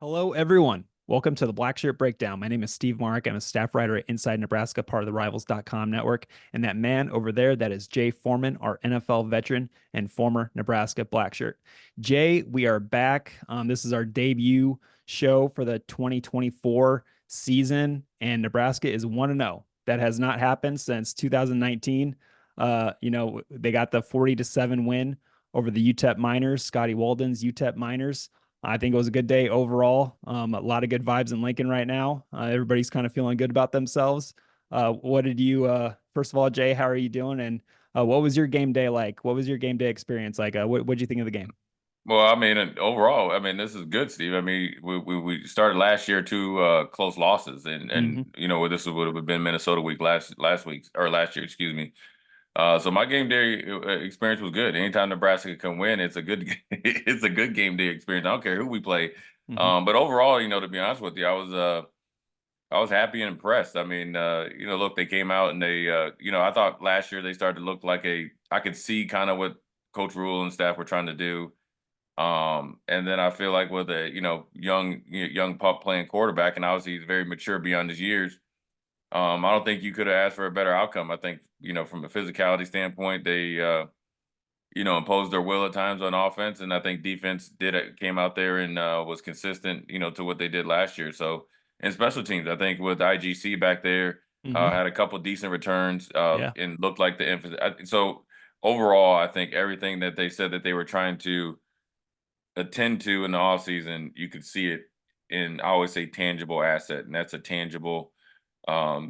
Hello, everyone. Welcome to the Blackshirt Breakdown. My name is Steve Marik. I'm a staff writer at Inside Nebraska, part of the Rivals.com network. And that man over there, that is Jay Foreman, our NFL veteran and former Nebraska Blackshirt. Jay, we are back. This is our debut show for the 2024 season, and Nebraska is 1-0. That has not happened since 2019. They got the 40-7 win over the UTEP Miners, Scotty Walden's UTEP Miners. I think it was a good day overall. A lot of good vibes in Lincoln right now. Everybody's kind of feeling good about themselves. What did you, first of all, Jay, how are you doing? And what was your game day like? What was your game day experience like? What did you think of the game? Well, I mean, overall, I mean, this is good, Steve. I mean, we started last year two close losses, and Hmm. this would have been Minnesota week last week or last year, excuse me. So my game day experience was good. Anytime Nebraska can win, it's a good it's a good game day experience. I don't care who we play. Hmm. But overall, to be honest with you, I was happy and impressed. I mean, look, they came out and they I thought last year they started to look like I could see kind of what Coach Rule and staff were trying to do. And then I feel like with a young pup playing quarterback, and obviously he's very mature beyond his years. I don't think you could have asked for a better outcome. I think from a physicality standpoint, they imposed their will at times on offense, and I think defense came out there and was consistent, to what they did last year. So in special teams, I think with IGC back there, Hmm. had a couple decent returns Yeah. and looked like the emphasis. So overall, I think everything that they said that they were trying to attend to in the off season, you could see it in, I always say, tangible asset, and that's a tangible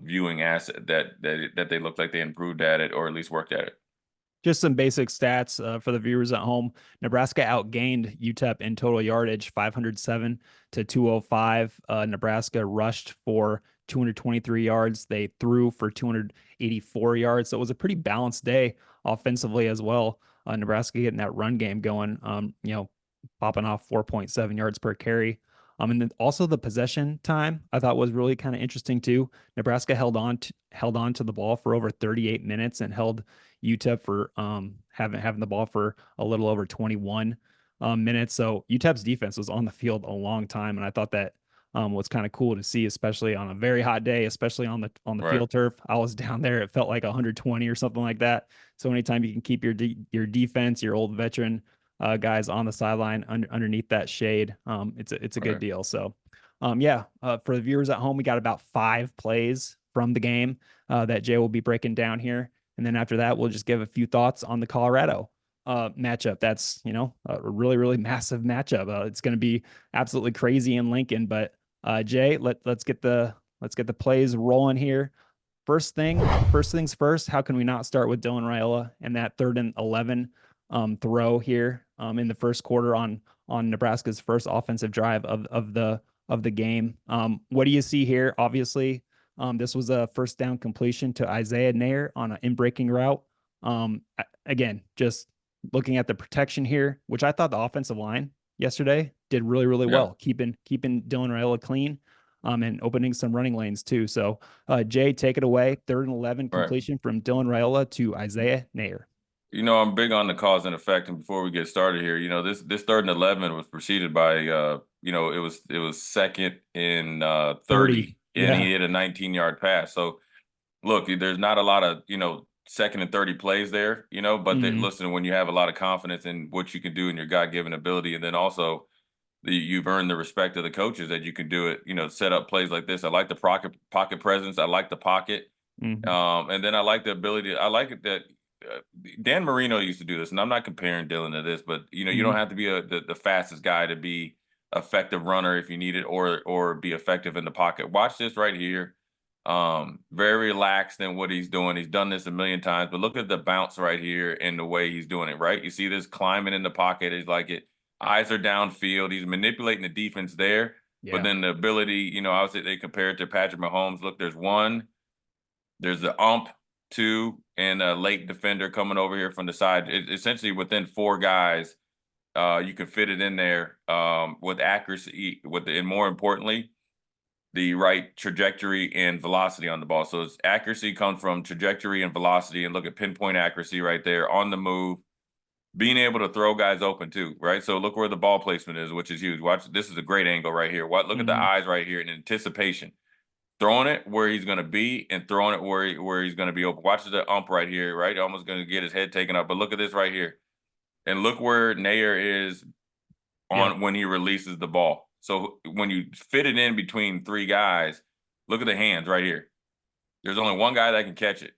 viewing asset that they look like they improved at it or at least worked at it. Just some basic stats for the viewers at home. Nebraska outgained UTEP in total yardage, 507 to 205. Nebraska rushed for 223 yards. They threw for 284 yards. So it was a pretty balanced day offensively as well. Nebraska getting that run game going, popping off 4.7 yards per carry. And then also the possession time I thought was really kind of interesting too. Nebraska held on to the ball for over 38 minutes and held UTEP for having the ball for a little over 21 minutes. So UTEP's defense was on the field a long time, and I thought that was kind of cool to see, especially on a very hot day, especially on the Right. field turf. I was down there; it felt like 120 or something like that. So anytime you can keep your defense, your old veteran guys on the sideline underneath that shade, it's a good Right. deal. So. Yeah, for the viewers at home, we got about 5 plays from the game that Jay will be breaking down here. And then after that, we'll just give a few thoughts on the Colorado matchup. That's, a really, really massive matchup. It's going to be absolutely crazy in Lincoln. But Jay, let's get the plays rolling here. First things first. How can we not start with Dylan Raiola and that 3rd and 11 throw here in the first quarter on Nebraska's first offensive drive of the game? What do you see here? Obviously, this was a first down completion to Isaiah Nair on an in-breaking route. Again, just looking at the protection here, which I thought the offensive line yesterday did really, really Yeah. well, keeping Dylan Raiola clean, and opening some running lanes too. So, Jay, take it away. 3rd and 11 Right. completion from Dylan Raiola to Isaiah Nair. I'm big on the cause and effect. And before we get started here, this 3rd and 11 was preceded by it was second in 30, 30. and Yeah. he hit a 19-yard pass. So look, there's not a lot of second and 30 plays there, but Hmm. listen, when you have a lot of confidence in what you can do in your God-given ability, and then also you've earned the respect of the coaches that you can do it, set up plays like this. I like the pocket presence. I like the pocket. Hmm. And then I like the ability. I like it that Dan Marino used to do this, and I'm not comparing Dylan to this, but you don't Hmm. have to be the fastest guy to be effective runner if you need it, or be effective in the pocket. Watch this right here. Very relaxed in what he's doing. He's done this a million times, but look at the bounce right here and the way he's doing it. Right, you see this climbing in the pocket. He's like it. Eyes are downfield. He's manipulating the defense there, but Yeah. then the ability. Obviously they compare it to Patrick Mahomes. Look, there's one. There's the two, and a late defender coming over here from the side. Essentially, within four guys, you can fit it in there with accuracy, and more importantly, the right trajectory and velocity on the ball. So its accuracy comes from trajectory and velocity, and look at pinpoint accuracy right there on the move. being able to throw guys open too, right? So look where the ball placement is, which is huge. Watch, this is a great angle right here. What? Look at the Mhm. eyes right here in anticipation. Throwing it where he's going to be and throwing it where he's going to be open. Watch the ump right here, right? Almost going to get his head taken up. But look at this right here. And look where Nair is Yep. on when he releases the ball. So when you fit it in between three guys, look at the hands right here. There's only one guy that can catch it,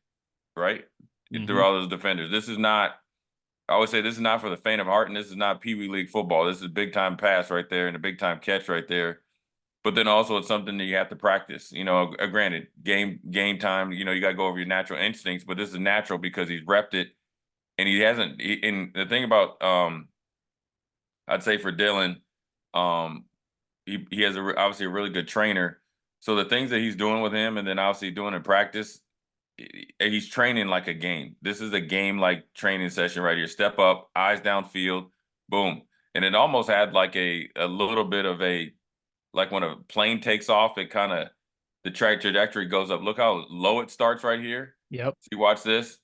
right? Through Mhm. all those defenders. This is not, I always say this is not for the faint of heart, and this is not Pee Wee League football. This is big time pass right there and a big time catch right there. But then also it's something that you have to practice. Granted, game time, you got to go over your natural instincts, but this is natural because he's repped it and he hasn't. And the thing about I'd say for Dylan, um, he has obviously a really good trainer. So the things that he's doing with him, and then obviously doing in practice, he's training like a game. This is a game like training session right here. Step up, eyes downfield, boom. And it almost had like a little bit of a, like when a plane takes off, it kind of, the trajectory goes up. Look how low it starts right here. Yep. See, watch this.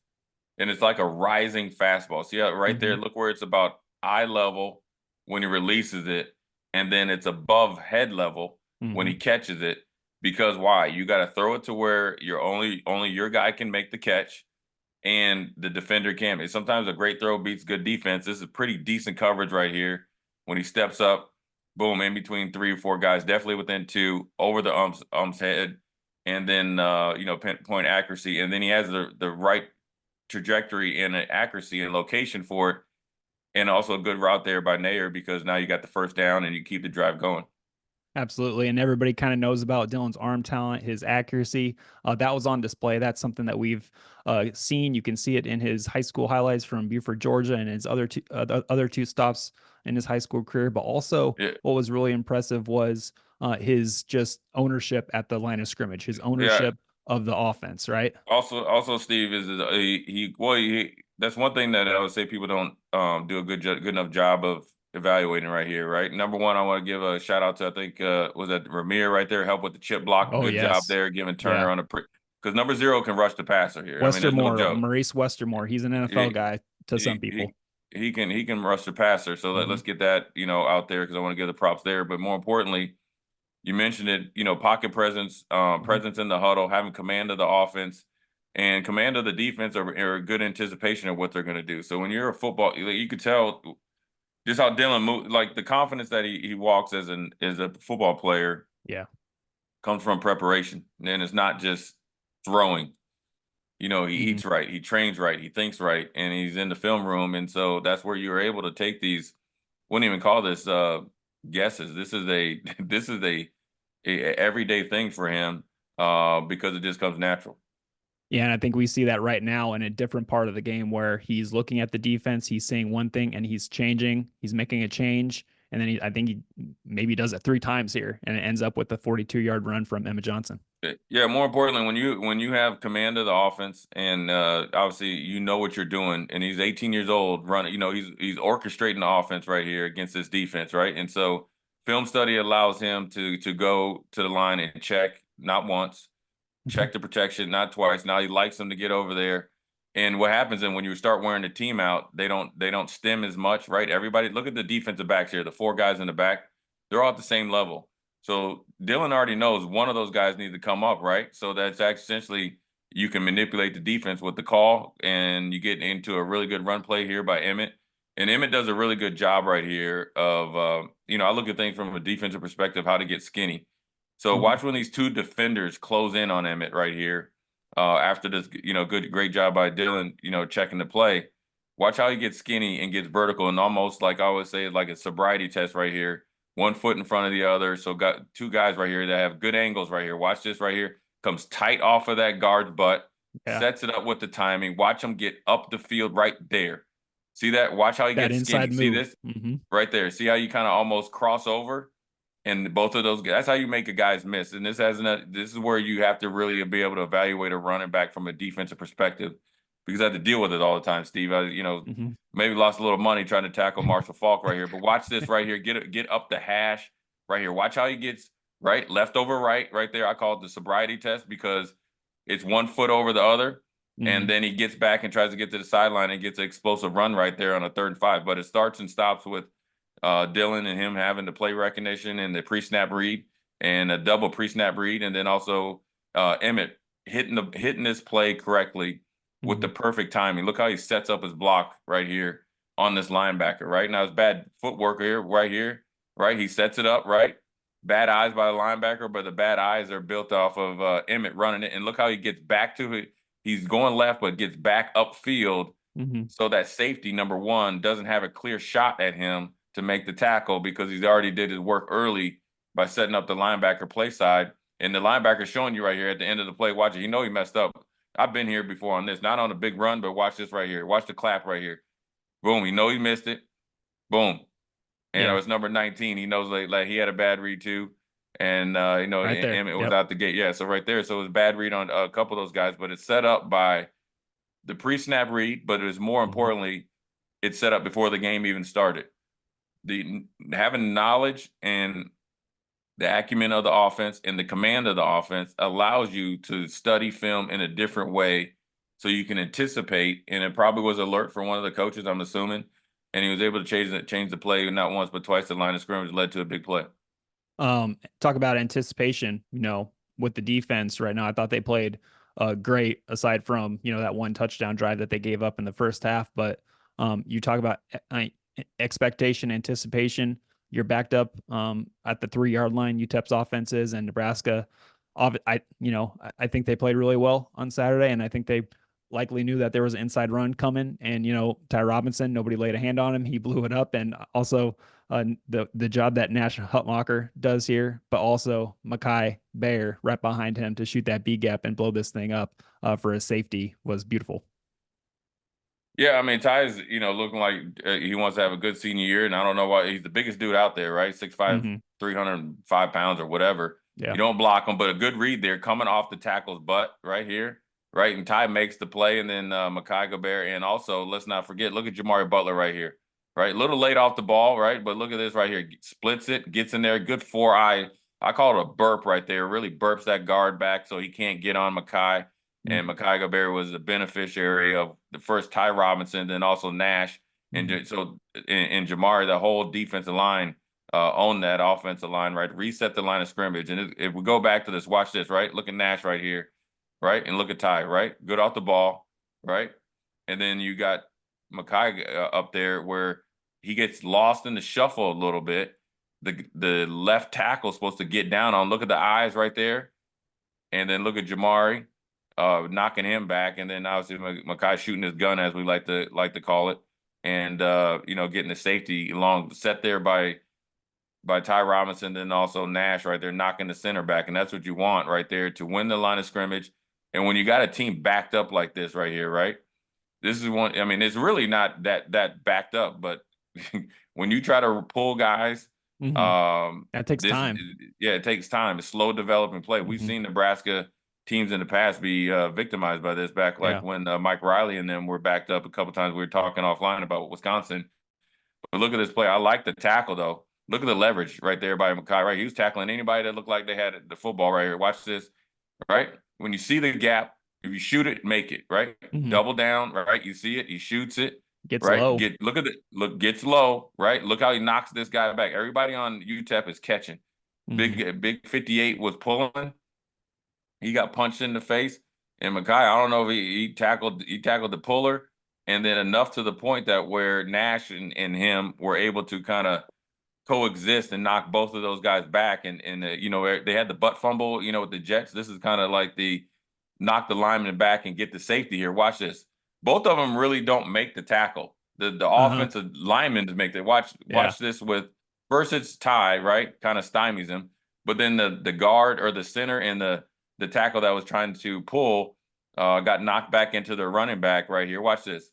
And it's like a rising fastball. See how right there, Mhm. look where it's about eye level when he releases it, and then it's above head level when he Mhm. catches it. Because why? You got to throw it to where you're only your guy can make the catch and the defender can. Sometimes a great throw beats good defense. This is pretty decent coverage right here. When he steps up, boom, in between three or four guys, definitely within two, over the ump's head, and then pinpoint accuracy. And then he has the right trajectory and accuracy and location for it, and also a good route there by Nair because now you got the first down and you keep the drive going. Absolutely. And everybody kind of knows about Dylan's arm talent, his accuracy. That was on display. That's something that we've seen. You can see it in his high school highlights from Buford, Georgia, and his other two stops in his high school career. But also, Yeah, what was really impressive was his just ownership at the line of scrimmage, his yeah. ownership of the offense, right? Also, Steve is that's one thing that I would say people don't do a good enough job of evaluating right here, right? Number one, I want to give a shout out to, I think was that Ramir right there, help with the chip block, Oh, good job yes. there, giving Yeah. Turner on a because number zero can rush the passer here. I mean, there's no Westermore, joke. Maurice Westermore. He's an NFL He guy to some he people. he can rush the passer. So Hmm. let's get that out there because I want to give the props there. But more importantly, you mentioned it, pocket presence, Hmm. presence in the huddle, having command of the offense and command of the defense are a good anticipation of what they're going to do. So when you're a football, you could tell just how Dylan moved, like the confidence that he walks as a football player Yeah. comes from preparation. And it's not just throwing. He Hmm. eats right, he trains right, he thinks right, and he's in the film room. And so that's where you're able to take these, wouldn't even call this guesses. This is a this is a everyday thing for him because it just comes natural. Yeah, and I think we see that right now in a different part of the game where he's looking at the defense, he's saying one thing and he's changing, he's making a change, and then I think he maybe does it three times here, and it ends up with a 42-yard run from Emma Johnson. Yeah, more importantly, when you have command of the offense and obviously you know what you're doing, and he's 18 years old, running, he's orchestrating the offense right here against this defense, right? And so film study allows him to go to the line and check not once, Mhm. check the protection, not twice. Now he likes them to get over there. And what happens then when you start wearing the team out, they don't stem as much, right? Everybody look at the defensive backs here, the four guys in the back, they're all at the same level. So Dylan already knows one of those guys needs to come up, right? So that's essentially you can manipulate the defense with the call, and you get into a really good run play here by Emmett. And Emmett does a really good job right here of, I look at things from a defensive perspective, how to get skinny. So Mhm. watch when these two defenders close in on Emmett right here. After this, great job by Dylan, checking the play. Watch how he gets skinny and gets vertical, and almost like I always say, like a sobriety test right here. One foot in front of the other. So got two guys right here that have good angles right here. Watch this right here. Comes tight off of that guard's butt, Yeah, sets it up with the timing. Watch him get up the field right there. See that? Watch how he that gets skinny. inside See move. this Hmm. right there. See how you kind of almost cross over? And both of those guys, that's how you make a guy's miss. And this is where you have to really be able to evaluate a running back from a defensive perspective because I have to deal with it all the time, Steve. Hmm. Maybe lost a little money trying to tackle Marshall Falk right here, but watch this right here. Get up the hash right here. Watch how he gets right, left over right there. I call it the sobriety test because it's one foot over the other. And Mhm. then he gets back and tries to get to the sideline and gets an explosive run right there on a 3rd and 5. But it starts and stops with Dylan and him having the play recognition and the pre-snap read and a double pre-snap read, and then also Emmett hitting this play correctly with the Mhm. perfect timing. Look how he sets up his block right here on this linebacker. Right now, it's bad footwork here, right here. Right, he sets it up right. Bad eyes by the linebacker, but the bad eyes are built off of Emmett running it. And look how he gets back to it. He's going left, but gets back upfield Mhm. so that safety, number one, doesn't have a clear shot at him to make the tackle because he's already did his work early by setting up the linebacker play side. And the linebacker showing you right here at the end of the play, watch it. You know he messed up. I've been here before on this, not on a big run, but watch this right here. Watch the clap right here. Boom. You know he missed it. Boom. And it Yeah. was number 19. He knows like he had a bad read too. And Right there. Emmett was Yep. out the gate. Yeah, so right there. So it was a bad read on a couple of those guys, but it's set up by the pre-snap read, but it was more Mhm. importantly, it's set up before the game even started. The having knowledge and the acumen of the offense and the command of the offense allows you to study film in a different way so you can anticipate. And it probably was alert for one of the coaches, I'm assuming. And he was able to change the play not once but twice. The line of scrimmage led to a big play. Talk about anticipation, with the defense right now. I thought they played great aside from, that one touchdown drive that they gave up in the first half. But you talk about expectation, anticipation. You're backed up at the 3 yard line. UTEP's offenses and Nebraska. I think they played really well on Saturday, and I think they likely knew that there was an inside run coming. And Ty Robinson, nobody laid a hand on him. He blew it up, and also the job that Nash Hutmacher does here, but also Makai Bear right behind him to shoot that B gap and blow this thing up for a safety was beautiful. Yeah, I mean, Ty's, looking like he wants to have a good senior year, and I don't know why he's the biggest dude out there, right? 6'5", Mm-hmm. 305 pounds or whatever. Yeah. You don't block him, but a good read there coming off the tackle's butt right here, right? And Ty makes the play, and then Makai Gobert, and also let's not forget, look at Jamari Butler right here, right? A little late off the ball, right? But look at this right here, splits it, gets in there, good 4-eye. I call it a burp right there. Really burps that guard back so he can't get on Makai. And Mm-hmm. Makai Gobert was the beneficiary of the first Ty Robinson, then also Nash. Mm-hmm. And so in Jamari, the whole defensive line owned that offensive line, right? Reset the line of scrimmage. And if we go back to this, watch this, right? Look at Nash right here, right? And look at Ty, right? Good off the ball, right? And then you got Makai up there where he gets lost in the shuffle a little bit. The left tackle is supposed to get down on. Look at the eyes right there. And then look at Jamari knocking him back, and then obviously Makai shooting his gun, as we like to call it, and getting the safety along set there by Ty Robinson, then also Nash right there knocking the center back, and that's what you want right there to win the line of scrimmage. And when you got a team backed up like this right here, right? This is one. I mean, it's really not that backed up, but when you try to pull guys, Mm-hmm. um, That takes this time. yeah, it takes time. It's slow developing play. We've Mm-hmm. seen Nebraska teams in the past be victimized by this. Back like Yeah. when Mike Riley and them were backed up a couple times. We were talking offline about Wisconsin. But look at this play. I like the tackle though. Look at the leverage right there by Makai. Right, he was tackling anybody that looked like they had the football right here. Watch this. Right, when you see the gap, if you shoot it, make it. Right, Mm-hmm. double down. Right, you see it. He shoots it. Gets Right, low. look at it. Look, gets low. Right, look how he knocks this guy back. Everybody on UTEP is catching. Mm-hmm. Big 58 was pulling. He got punched in the face. And Makai, I don't know if he tackled the puller, and then enough to the point that where Nash and him were able to kind of coexist and knock both of those guys back. And they had the butt fumble, with the Jets. This is kind of like the knock the lineman back and get the safety here. Watch this. Both of them really don't make the tackle. The Uh-huh. offensive linemen make the watch Yeah. this with first it's Ty, right? Kind of stymies him. But then the guard or the center and the tackle that was trying to pull got knocked back into the running back right here. Watch this.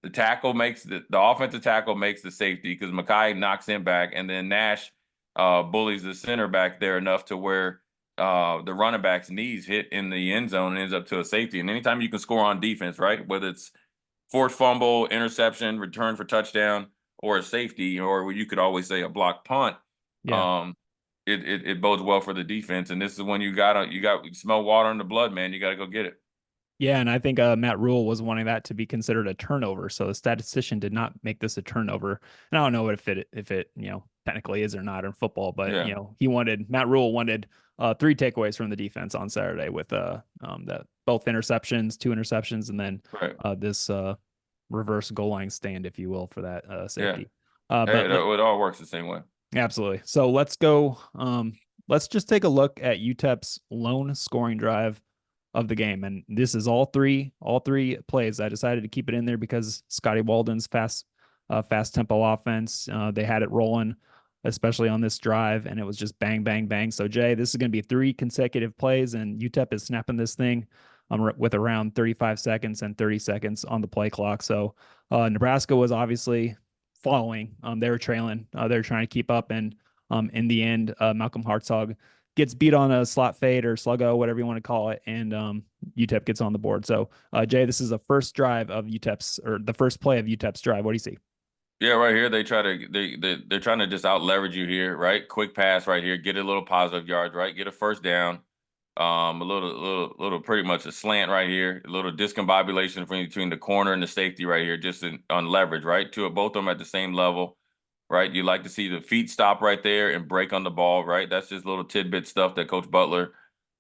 The tackle makes the offensive tackle makes the safety because Makai knocks him back, and then Nash bullies the center back there enough to where the running back's knees hit in the end zone and ends up to a safety. And anytime you can score on defense, right, whether it's forced fumble, interception, return for touchdown, or a safety, or you could always say a block punt, Yeah. um, it bodes well for the defense. And this is when you smell water in the blood, man. You got to go get it. Yeah, and I think Matt Rule was wanting that to be considered a turnover, so the statistician did not make this a turnover. And I don't know if it technically is or not in football, but Yeah, Matt Rule wanted 3 takeaways from the defense on Saturday with that both interceptions, 2 interceptions, and then right. this reverse goal line stand, if you will, for that Yeah. safety. Hey, But it all works the same way. absolutely. So let's go. Let's just take a look at UTEP's lone scoring drive of the game, and this is all three plays. I decided to keep it in there because Scotty Walden's fast tempo offense. They had it rolling, especially on this drive, and it was just bang, bang, bang. So Jay, this is going to be 3 consecutive plays, and UTEP is snapping this thing with around 35 seconds and 30 seconds on the play clock. So Nebraska was obviously following. They were trailing. They were trying to keep up, and in the end, Malcolm Hartzog gets beat on a slot fade or sluggo, whatever you want to call it, and UTEP gets on the board. So, Jay, this is the first drive of UTEP's, or the first play of UTEP's drive. What do you see? Yeah, right here they try to they're trying to just out leverage you here, right? Quick pass right here, get a little positive yards, right? Get a first down. A little pretty much a slant right here, a little discombobulation between the corner and the safety right here, just on leverage, right? Both of them at the same level, right? You like to see the feet stop right there and break on the ball, right? That's just little tidbit stuff that Coach Butler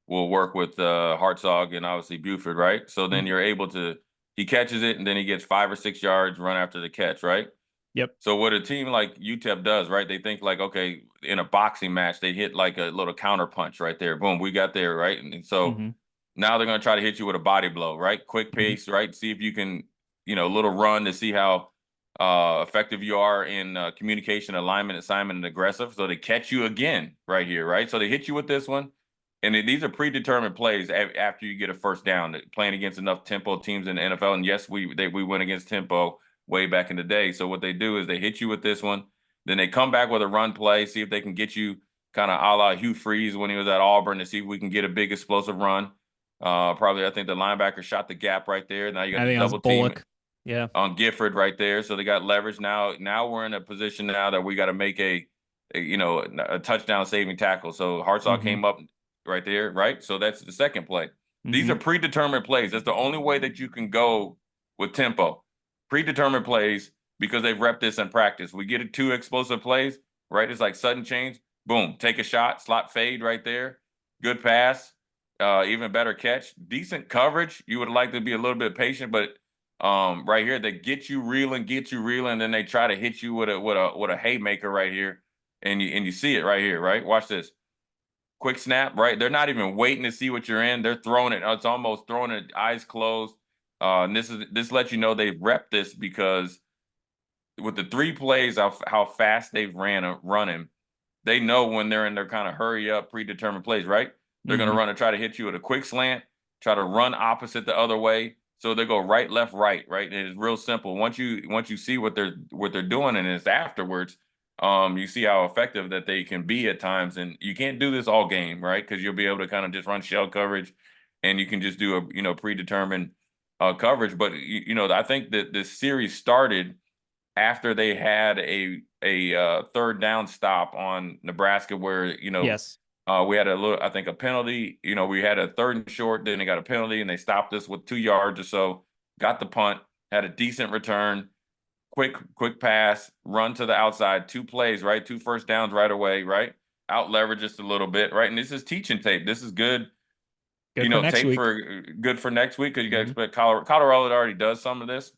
will work with Hartzog and obviously Buford, right? So then Mhm. you're able to he catches it and then he gets 5 or 6 yards run after the catch, right? Yep. So what a team like UTEP does, right? They think like, okay, in a boxing match, they hit like a little counter punch right there. Boom, we got there, right? And so Mm-hmm. now they're going to try to hit you with a body blow, right? Quick Mm-hmm. pace, right? See if you can, a little run to see how effective you are in communication, alignment, assignment, and aggressive. So they catch you again right here, right? So they hit you with this one. And these are predetermined plays after you get a first down, playing against enough tempo teams in the NFL. And yes, we went against tempo way back in the day. So what they do is they hit you with this one, then they come back with a run play, see if they can get you kind of a la Hugh Freeze when he was at Auburn to see if we can get a big explosive run. Probably I think the linebacker shot the gap right there. Now you got I the think that was double team Bullock. Yeah. on Gifford right there. So they got leverage now. Now we're in a position now that we got to make a touchdown saving tackle. So Hartsaw Mm-hmm. came up right there, right? So that's the second play. These Mm-hmm. are predetermined plays. That's the only way that you can go with tempo. Predetermined plays because they've repped this in practice. We get 2 explosive plays, right? It's like sudden change. Boom, take a shot, slot fade right there. Good pass, even better catch. Decent coverage. You would like to be a little bit patient, but right here they get you reeling, then they try to hit you with a haymaker right here, and you see it right here, right? Watch this. Quick snap, right? They're not even waiting to see what you're in. They're throwing it. It's almost throwing it eyes closed. And this lets you know they've repped this because with the 3 plays of how fast they've running, they know when they're in their kind of hurry up predetermined plays, right? They're going to Mm-hmm. run and try to hit you with a quick slant, try to run opposite the other way. So they go right, left, right, right. And it's real simple. Once you see what they're doing, and it's afterwards, you see how effective that they can be at times. And you can't do this all game, right? Because you'll be able to kind of just run shell coverage, and you can just do a predetermined coverage. But I think that this series started after they had a third down stop on Nebraska where Yes. we had I think a penalty. We had a third and short, then they got a penalty, and they stopped us with 2 yards or so. Got the punt, had a decent return, quick pass, run to the outside, 2 plays, right? 2 first downs right away, right? Out leverage just a little bit, right? And this is teaching tape. This is good, Good for next tape week. for good for next week because you got to Mm-hmm. expect Colorado already does some of this.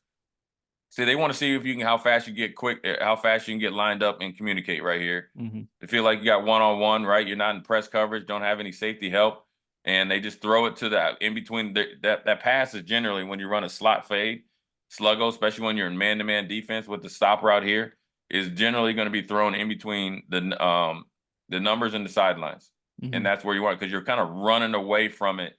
See, they want to see if you can how fast you can get lined up and communicate right here. Mm-hmm. They feel like you got one-on-one, right? You're not in press coverage, don't have any safety help, and they just throw it to the in between. That pass is generally when you run a slot fade, sluggo, especially when you're in man-to-man defense with the stop route here, is generally going to be thrown in between the numbers and the sidelines, Mm-hmm. and that's where you want because you're kind of running away from it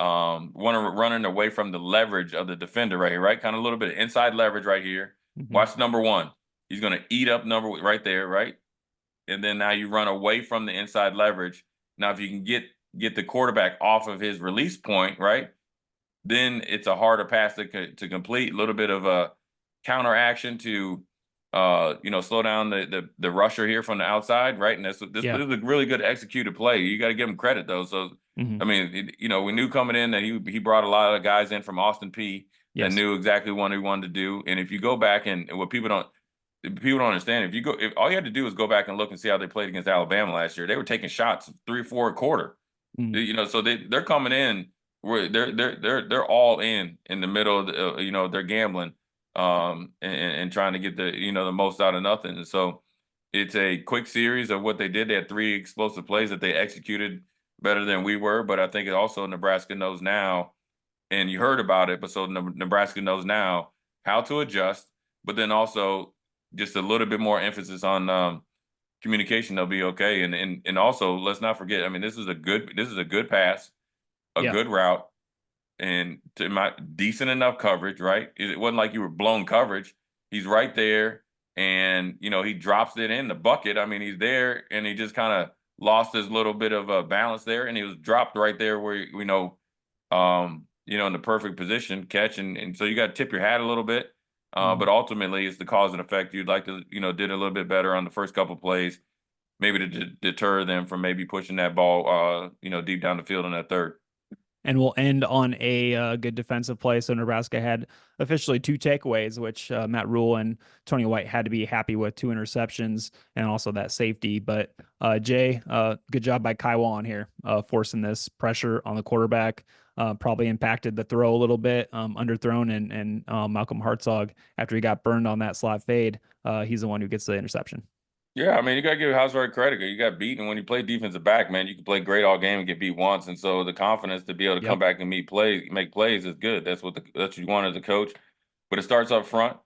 running away from the leverage of the defender right here, right? Kind of a little bit of inside leverage right here. Mm-hmm. Watch number one. He's going to eat up number right there, right? And then now you run away from the inside leverage. Now, if you can get the quarterback off of his release point, right? Then it's a harder pass to complete. A little bit of a counter action to slow down the rusher here from the outside, right? And this is Yeah. a really good executed play. You got to give him credit though. So Hmm. I mean, we knew coming in that he brought a lot of guys in from Austin P that Yes. knew exactly what he wanted to do. And if you go back and what people don't understand, if all you had to do is go back and look and see how they played against Alabama last year, they were taking shots 3 or 4 a quarter. Mm. So they're coming in where they're all in the middle of they're gambling and trying to get the most out of nothing. And so it's a quick series of what they did. They had 3 explosive plays that they executed better than we were, but I think it also Nebraska knows now, and you heard about it, but so Nebraska knows now how to adjust, but then also just a little bit more emphasis on communication. They'll be okay. And also let's not forget, I mean, this is a good pass, a Yeah. good route, and to my decent enough coverage, right? It wasn't like you were blown coverage. He's right there, and he drops it in the bucket. I mean, he's there, and he just kind of lost his little bit of balance there, and he was dropped right there where in the perfect position catch, and so you got to tip your hat a little bit. Mhm. But ultimately, it's the cause and effect. You'd like to, did a little bit better on the first couple plays, maybe to deter them from maybe pushing that ball, deep down the field in that third. And we'll end on a good defensive play. So Nebraska had officially 2 takeaways, which Matt Rule and Tony White had to be happy with, 2 interceptions and also that safety. But Jay, good job by Kai Wan here, forcing this pressure on the quarterback. Probably impacted the throw a little bit, underthrown, and Malcolm Hartzog, after he got burned on that slot fade, he's the one who gets the interception. Yeah, I mean, you got to give Housework credit. You got beaten when you play defensive back, man. You can play great all game and get beat once, and so the confidence to be able to come Yep. back and make plays is good. That's what you want as a coach. But it starts up front.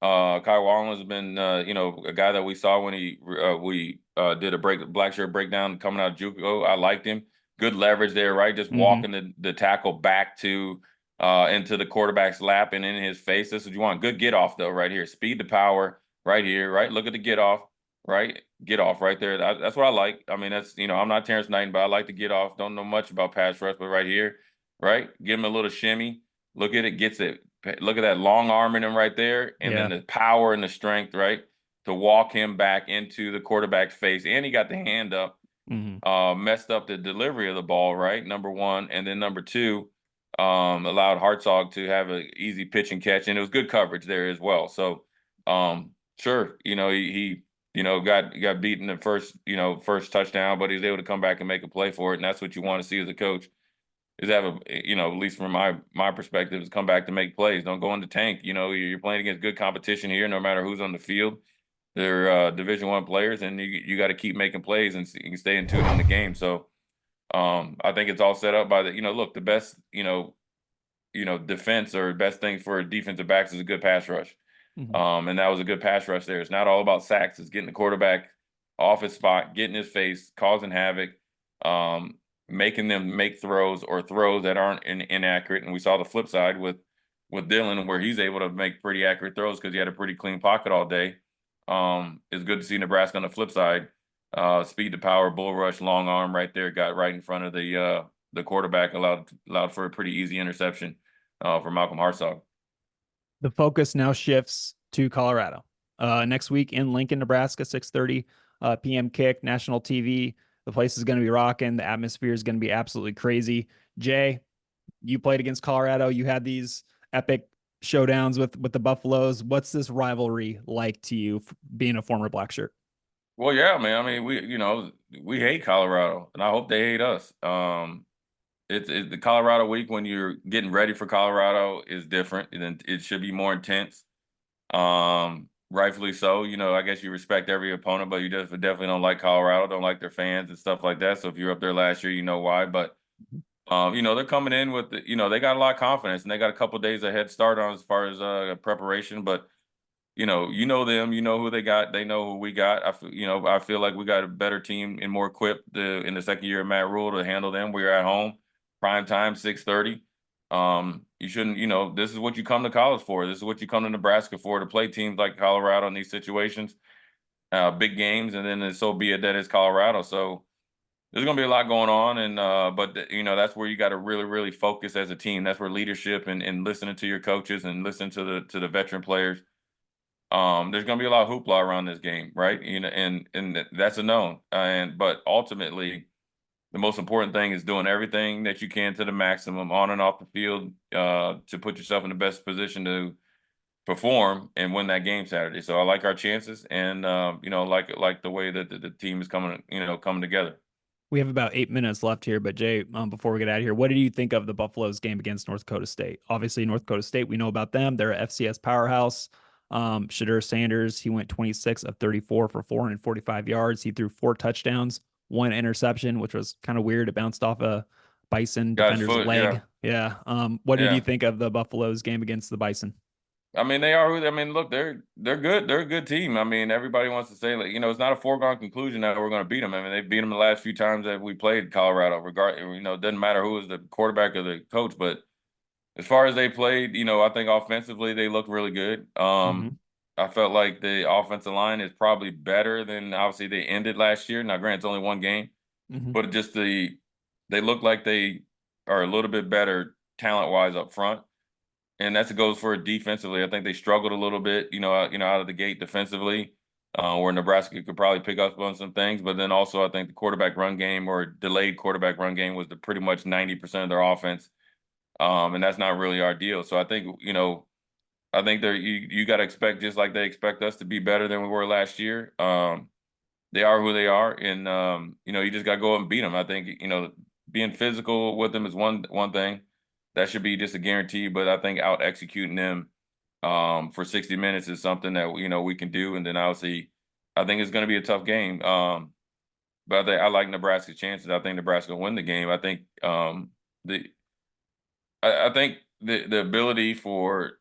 Kai Wallen has been, a guy that we saw when we did a Blackshirt breakdown coming out of JUCO. I liked him. Good leverage there, right? Just Hmm. walking the tackle back to into the quarterback's lap and in his face. This is what you want. Good get off though, right here. Speed to power, right here, right. Look at the get off, right. Get off right there. That's what I like. I mean, I'm not Terrence Knighton, but I like to get off. Don't know much about pass rush, but right here, right. Give him a little shimmy. Look at it, gets it. Look at that long arm in him right there, and then Yeah. the power and the strength, right, to walk him back into the quarterback's face. And he got the hand up, Hmm. messed up the delivery of the ball, right? Number one, and then number two, allowed Hartzog to have an easy pitch and catch, and it was good coverage there as well. So, sure, he got beaten the first touchdown, but he's able to come back and make a play for it, and that's what you want to see as a coach. Is have at least from my perspective, is come back to make plays. Don't go in the tank. You're playing against good competition here, no matter who's on the field. They're Division I players, and you got to keep making plays and you can stay in tune in the game. So I think it's all set up by look, the best defense or best thing for defensive backs is a good pass rush. Hmm. And that was a good pass rush there. It's not all about sacks. It's getting the quarterback off his spot, getting his face, causing havoc, um, making them make throws or throws that aren't inaccurate. And we saw the flip side with Dylan, where he's able to make pretty accurate throws because he had a pretty clean pocket all day. It's good to see Nebraska on the flip side. Speed to power, bull rush, long arm right there, got right in front of the quarterback, allowed for a pretty easy interception for Malcolm Hartzog. The focus now shifts to Colorado. Next week in Lincoln, Nebraska, 6:30 p.m. kick, national TV. The place is going to be rocking. The atmosphere is going to be absolutely crazy. Jay, you played against Colorado. You had these epic showdowns with the Buffaloes. What's this rivalry like to you, being a former black shirt? Well, yeah, man. I mean, we hate Colorado, and I hope they hate us. It's the Colorado week when you're getting ready for Colorado is different, and it should be more intense. Rightfully so. I guess you respect every opponent, but you just definitely don't like Colorado, don't like their fans and stuff like that. So if you're up there last year, you know why. But they're coming in with they got a lot of confidence and they got a couple days a head start on as far as preparation. But them, you know who they got, they know who we got. I feel like we got a better team and more equipped in the second year of Matt Rule to handle them. We're at home, prime time, 6:30. You shouldn't, this is what you come to college for. This is what you come to Nebraska for, to play teams like Colorado in these situations, big games, and then so be it that it's Colorado. So there's going to be a lot going on, and but that's where you got to really, really focus as a team. That's where leadership and listening to your coaches and listening to the veteran players. There's going to be a lot of hoopla around this game, right? And that's a known. But ultimately, the most important thing is doing everything that you can to the maximum on and off the field to put yourself in the best position to perform and win that game Saturday. So I like our chances, and like the way that the team is coming together. We have about 8 minutes left here, but Jay, before we get out of here, what did you think of the Buffaloes game against North Dakota State? Obviously, North Dakota State, we know about them. They're a FCS powerhouse. Shadur Sanders, he went 26 of 34 for 445 yards. He threw 4 touchdowns, 1 interception, which was kind of weird. It bounced off a Bison Got his defender's foot, yeah, leg. Yeah. What did you yeah. think of the Buffaloes game against the Bison? I mean, they are. I mean, look, they're good. They're a good team. I mean, everybody wants to say, like, it's not a foregone conclusion that we're going to beat them. I mean, they beat them the last few times that we played Colorado. It doesn't matter who was the quarterback or the coach, but as far as they played, I think offensively they look really good. Mm-hmm. I felt like the offensive line is probably better than obviously they ended last year. Now, granted, it's only one game, Mm-hmm. but they look like they are a little bit better talent wise up front. And that goes for defensively. I think they struggled a little bit, out of the gate defensively, where Nebraska could probably pick up on some things. But then also, I think the quarterback run game or delayed quarterback run game was pretty much 90% of their offense, and that's not really our deal. So I think you got to expect, just like they expect us to be better than we were last year. They are who they are, and you just got to go and beat them. I think being physical with them is one thing. That should be just a guarantee, but I think out executing them for 60 minutes is something that we can do. And then obviously, I think it's going to be a tough game. But I like Nebraska's chances. I think Nebraska will win the game. I think the I think the ability for, at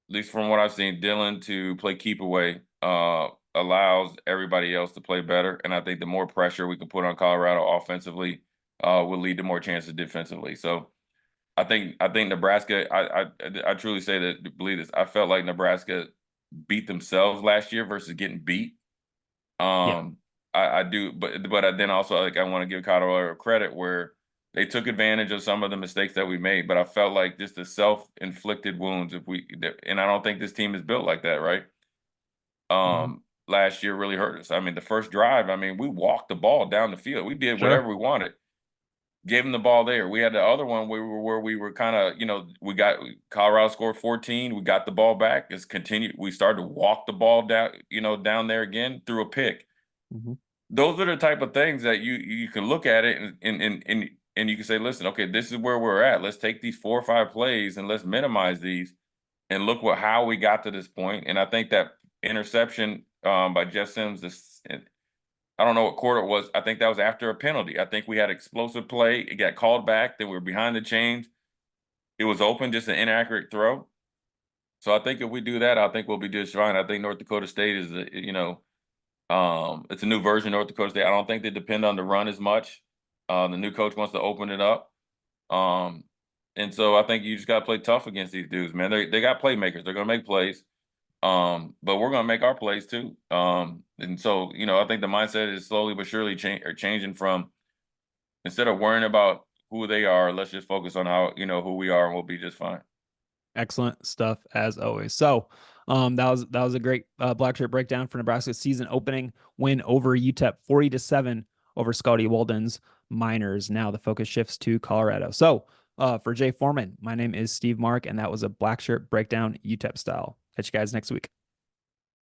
least from what I've seen, Dylan to play keep away allows everybody else to play better. And I think the more pressure we can put on Colorado offensively will lead to more chances defensively. So I think Nebraska. I truly say that, believe this. I felt like Nebraska beat themselves last year versus getting beat. Yeah. I do, but then also, like, I want to give Colorado credit where they took advantage of some of the mistakes that we made. But I felt like just the self-inflicted wounds, and I don't think this team is built like that, right? Mm-hmm. Last year really hurt us. I mean, the first drive, I mean, we walked the ball down the field. We did Sure. whatever we wanted. Gave them the ball there. We had the other one where we were kind of, we got Colorado scored 14. We got the ball back. It's continued. We started to walk the ball down, down there again through a pick. Mm-hmm. Those are the type of things that you can look at it and you can say, listen, okay, this is where we're at. Let's take these 4 or 5 plays and let's minimize these and look how we got to this point. And I think that interception by Jeff Sims, I don't know what quarter it was. I think that was after a penalty. I think we had explosive play. It got called back. Then we were behind the chains. It was open, just an inaccurate throw. So I think if we do that, I think we'll be just fine. I think North Dakota State is, it's a new version of North Dakota State. I don't think they depend on the run as much. The new coach wants to open it up. And so I think you just got to play tough against these dudes, man. They got playmakers. They're going to make plays. But we're going to make our plays too. And so, I think the mindset is slowly but surely changing from, instead of worrying about who they are, let's just focus on who we are, and we'll be just fine. Excellent stuff as always. So, that was a great Blackshirt breakdown for Nebraska's season opening win over UTEP 40-7 over Scotty Walden's Miners. Now the focus shifts to Colorado. So, for Jay Foreman, my name is Steve Marik, and that was a Blackshirt breakdown UTEP style. Catch you guys next week.